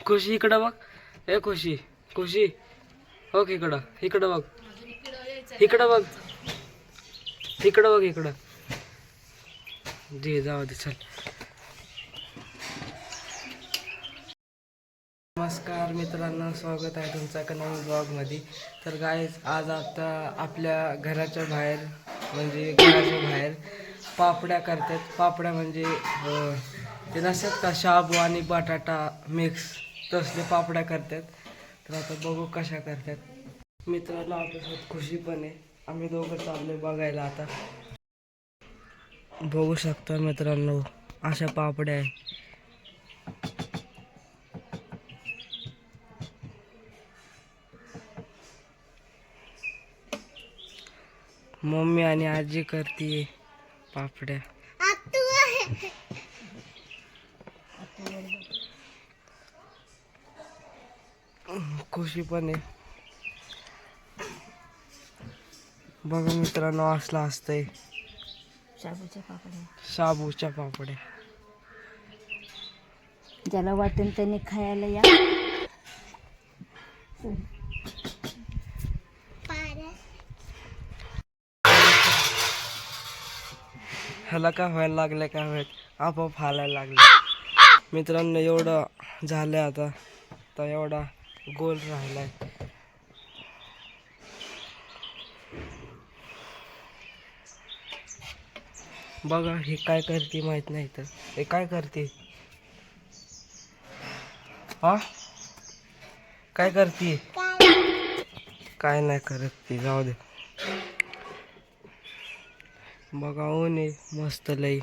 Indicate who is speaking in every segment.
Speaker 1: खुशी इकडं बघ. ए खुशी, खुशी हो इकडं, इकडं बघ, इकडं बघ, इकडं बघ, इकडं दे. जाऊ दे, चल. नमस्कार मित्रांनो, स्वागत आहे तुमचं एका नवीन ब्लॉगमध्ये. तर गाईज, आज आता आपल्या घराच्या बाहेर म्हणजे घराच्या बाहेर पापड्या करतात. पापड्या म्हणजे ते नसतात का, शाबू आणि बटाटा मिक्स, तसले पापड्या करतात. तर आता बघू कशा करतात. मित्रांनो आपल्यासोबत खुशी पण आहे. आम्ही दोघं चाललोय बघायला. आता बघू शकता मित्रांनो, अशा पापड्या आहे. मम्मी आणि आजी करते पापड्या. खुशी पण आहे. बघा मित्रांनो, असला असतंय शाबूच्या पापड्या.
Speaker 2: ज्याला वाटेल त्याने खायला या.
Speaker 1: ह्याला काय व्हायला लागलं काय माहित, आपोआप हालायला लागलं. मित्रांनो एवढं झालंय आता, तर एवढा गोल राहिलाय. बघा हे काय करते माहित नाही. तर हे काय करते, हा काय करते, काय नाही करत ती. जाऊ दे. बघा ऊन आहे मस्त लई.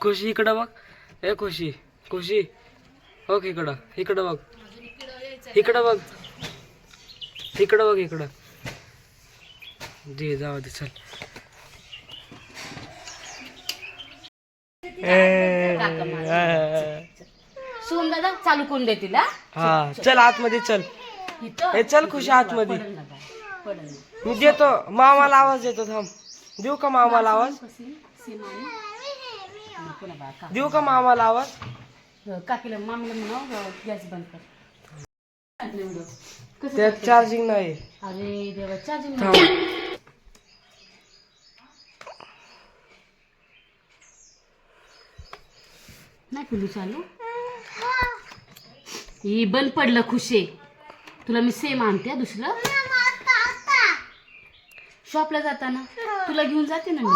Speaker 1: खुशी इकडं बघ. ए खुशी, खुशी हो इकडं, इकडं बघ, इकडं बघ, इकडं बघ, इकडं दे. जाऊ दे, चल.
Speaker 2: सोम दादा चालू करून दे तिला.
Speaker 1: हा चल आतमध्ये चल. हे चल खुशी आतमध्ये. मी देतो मामाला आवाज देतो. थांब, देऊ का मामाला आवाज, देऊ का मामाला आवाज.
Speaker 2: काकीला मामीला म्हणाव गॅस बंद कर.
Speaker 1: त्यात चार्जिंग नाही.
Speaker 2: अरे देवा, चार्जिंग
Speaker 1: थांब.
Speaker 2: नाही पिलू चालू. ही बंद पडलं. खुशे तुला मी सेम आणते दुसरं. शॉपला जाताना तुला घेऊन जाते ना मी.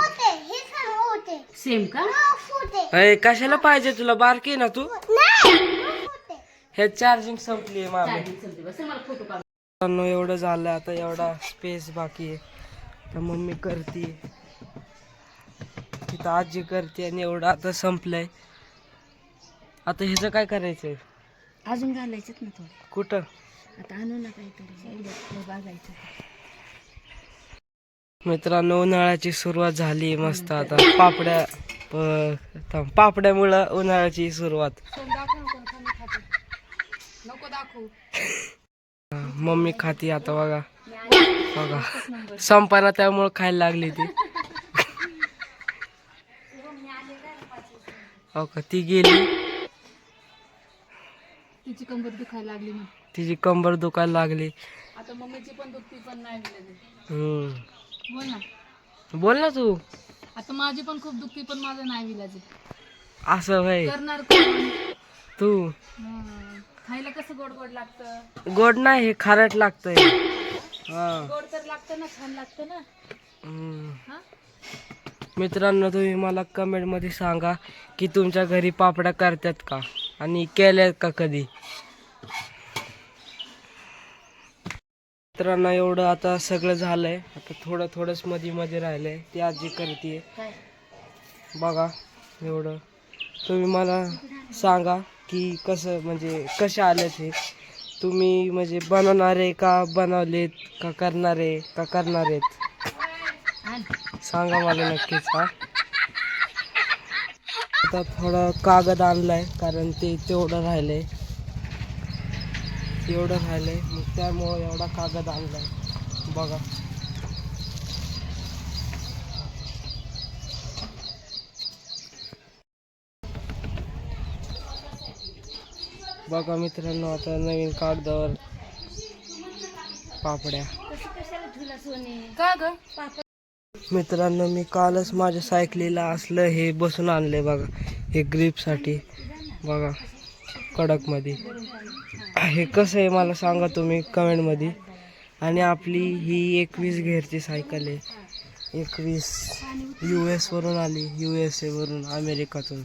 Speaker 2: सेम का?
Speaker 1: अरे कशाला पाहिजे तुला, बारकी ना तू. हे चार्जिंग संपली आहे मामी. एवढं झालं आता, एवढा स्पेस बाकी आहे. तर मम्मी करते, तिथं आजी करते, आणि एवढं आता संपलंय. आता ह्याचं काय करायचंय,
Speaker 2: अजून घालायचं ना थोडं.
Speaker 1: कुठं
Speaker 2: आता आणू ना काहीतरी एवढं बघायचं.
Speaker 1: मित्रांनो उन्हाळ्याची सुरुवात झाली मस्त. आता पापड्यामुळं उन्हाळ्याची सुरुवात. मम्मी खाती आता. बघा बघा, संपाना त्यामुळं खायला लागली ती. हो का, ती गेली.
Speaker 2: तिची कंबर दुखायला लागली ना.
Speaker 1: तिची कंबर दुखायला लागली.
Speaker 2: आता मम्मीची पण दुखती पण नाही. बोल ना,
Speaker 1: बोल ना तू.
Speaker 2: आता माझी पण खूप दुखती पण माझं नाही विलाज.
Speaker 1: असं भाई
Speaker 2: करणार कोण?
Speaker 1: तू.
Speaker 2: खायला कसं गोड गोड लागतं.
Speaker 1: गोड नाही, हे खारट लागतंय.
Speaker 2: गोड तर लागतं ना, छान लागतं ना.
Speaker 1: मित्रांनो तुम्ही मला कमेंट मध्ये सांगा की तुमच्या घरी पापड्या करतात का, आणि केल्यात का कधी. मित्रांनो एवढं आता सगळं झालंय. आता थोडंच मध्ये मध्ये राहिलंय, ती आजी करते.
Speaker 2: काय
Speaker 1: बघा एवढं. तुम्ही मला सांगा की कसं म्हणजे कसे आलेत हे. तुम्ही म्हणजे बनवणारे का बनवलेत का करणारे का करणारेत
Speaker 2: आण.
Speaker 1: सांगा मला नक्कीच. हा आता थोडं कागद आणलाय कारण ते तेवढं राहिलंय, मग त्यामुळं एवढा कागद आणलाय. बघा बघा मित्रांनो, आता नवीन कागदावर पापड्या.
Speaker 2: कशाला तुला सोने का ग पापड
Speaker 1: मित्रांनो मी कालच माझ्या सायकलीला असलं हे बसून आणले बघा, हे ग्रिपसाठी. बघा कडकमध्ये. हे कसं आहे मला सांगा तुम्ही कमेंटमध्ये. आणि आपली ही 21 गेअरची सायकल आहे. 21 US वरून आली, USA वरून, अमेरिकातून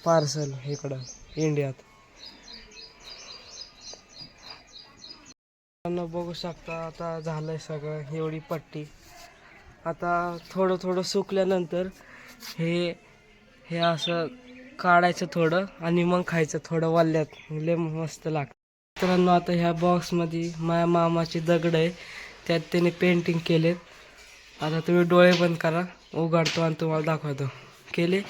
Speaker 1: पार्सल इकडं इंडियात. बघू शकता आता झालंय सगळं, एवढी पट्टी. आता थोडं सुकल्यानंतर हे असं काढायचं थोडं आणि मग खायचं थोडं वाल्यात, लय मस्त लागतं. मित्रांनो आता ह्या बॉक्समध्ये माझ्या मामाचे दगड आहे, त्यात त्याने पेंटिंग केलेत. आता तुम्ही डोळे बंद करा, उघडतो आणि तुम्हाला दाखवतो. केले?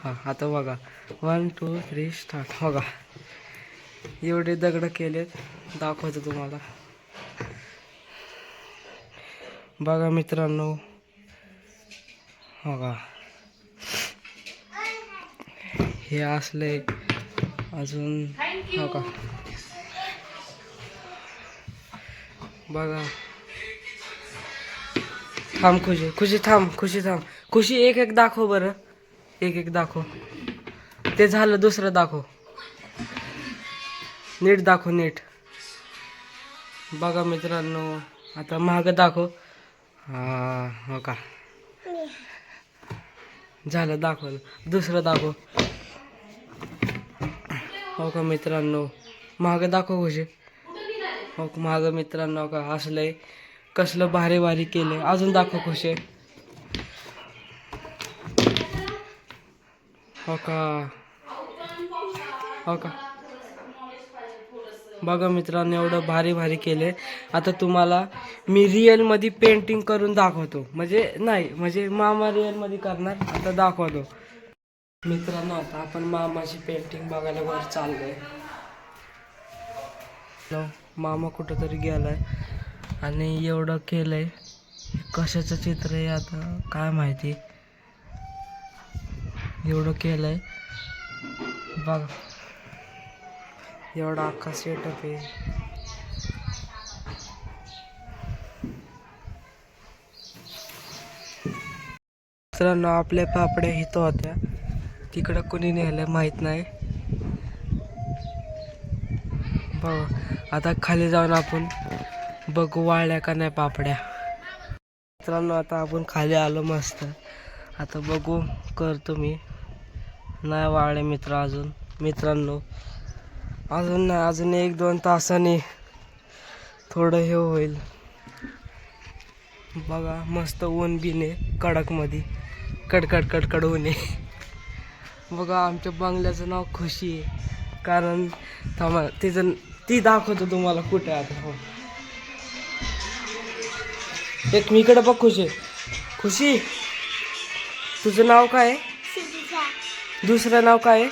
Speaker 1: हां आता बघा 1 2 3 स्टार्ट. बघा एवढे दगड केलेत, दाखवतो तुम्हाला. बघा मित्रांनो, बघा हे असले अजून. बघा बघा थांब खुशी थांब, खुशी एक एक दाखव बरं, एक दाखव. ते झालं, दुसरं दाखव, नीट दाखव नीट. बघा मित्रांनो आता मागं दाखव. हो का झालं, दाखवलं. दुसरं दाखव. हो का मित्रांनो, मागं दाखव खुशी. हो मागं मित्रांनो का असलंय, कसलं भारी केलंय. अजून दाखव खुशी. हो का बघा मित्रांनो एवढं भारी केलंय. आता तुम्हाला मी रिअल मध्ये पेंटिंग करून दाखवतो, म्हणजे मामा रिअल मध्ये करणार. आता दाखवतो मित्रांनो. आता आपण मामाची पेंटिंग बघायला वर चाललोय. मामा कुठं तरी गेलाय आणि एवढं केलंय. कशाचं चित्र आहे आता काय माहिती, एवढं केलंय बघा. एवढा अख्खा सेटअप आहे. मित्रांनो आपल्या पापड्या इथं होत्या, तिकडं कोणी नेलं माहित नाही. बघा आता खाली जाऊन आपण बघू वाळल्या का नाही पापड्या. मित्रांनो आता आपण खाली आलो मस्त. आता बघू करतो मी. नाही वाळले मित्रांनो अजून नाही, अजून 1-2 तासाने थोडं हे होईल. बघा मस्त ऊन बिने कडकमध्ये, कडकड ऊन आहे. बघा आमच्या बंगल्याचं नाव खुशी आहे, कारण ती दाखवतो तुम्हाला कुठे आता. हो एक मी इकडे बघ खुशी तुझं नाव काय आहे? दुसरं नाव काय आहे?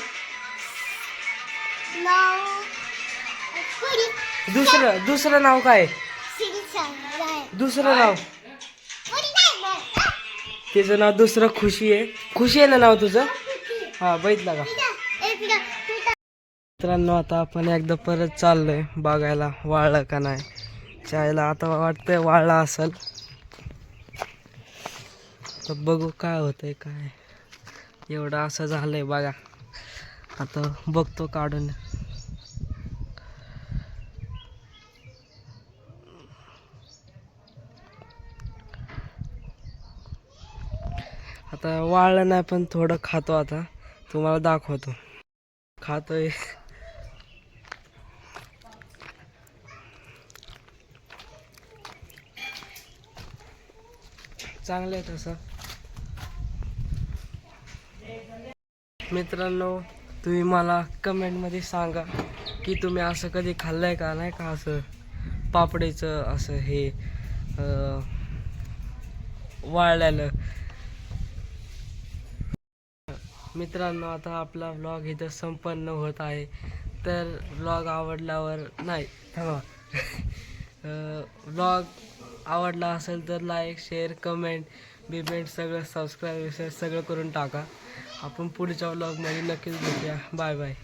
Speaker 1: दुसरं नाव काय आहे? दुसरं नाव, तिचं नाव दुसरं खुशी आहे. खुशी आहे ना नाव तुझं? हा बघितलं का मित्रांनो. आता आपण एकदा परत चाललोय बघायला वाळलं का नाही. चायला आता वाटतंय वाळला असेल, तर बघू काय होतंय काय. एवढं असं झालंय बघा. आता बघतो काढून. आता वाळलं नाही पण थोडं खातो. आता तुम्हाला दाखवतो खातोय. चांगलं आहे तसं. मित्रांनो, तुम्ही मला कमेंटमध्ये सांगा की तुम्ही असं कधी खाल्लं आहे का, नाही का, असं पापडीचं असं हे वाळलेलं. मित्रांनो, आता आपला व्लॉग इथं संपन्न होत आहे. तर व्लॉग आवडल्यावर नाही थांबा व्लॉग आवडला असेल तर लाईक, शेअर, बिमेंट सगळं सबस्क्राईब सगळं करून टाका. आपण पुढच्या व्लॉगमध्ये नक्कीच भेटूया. Bye bye.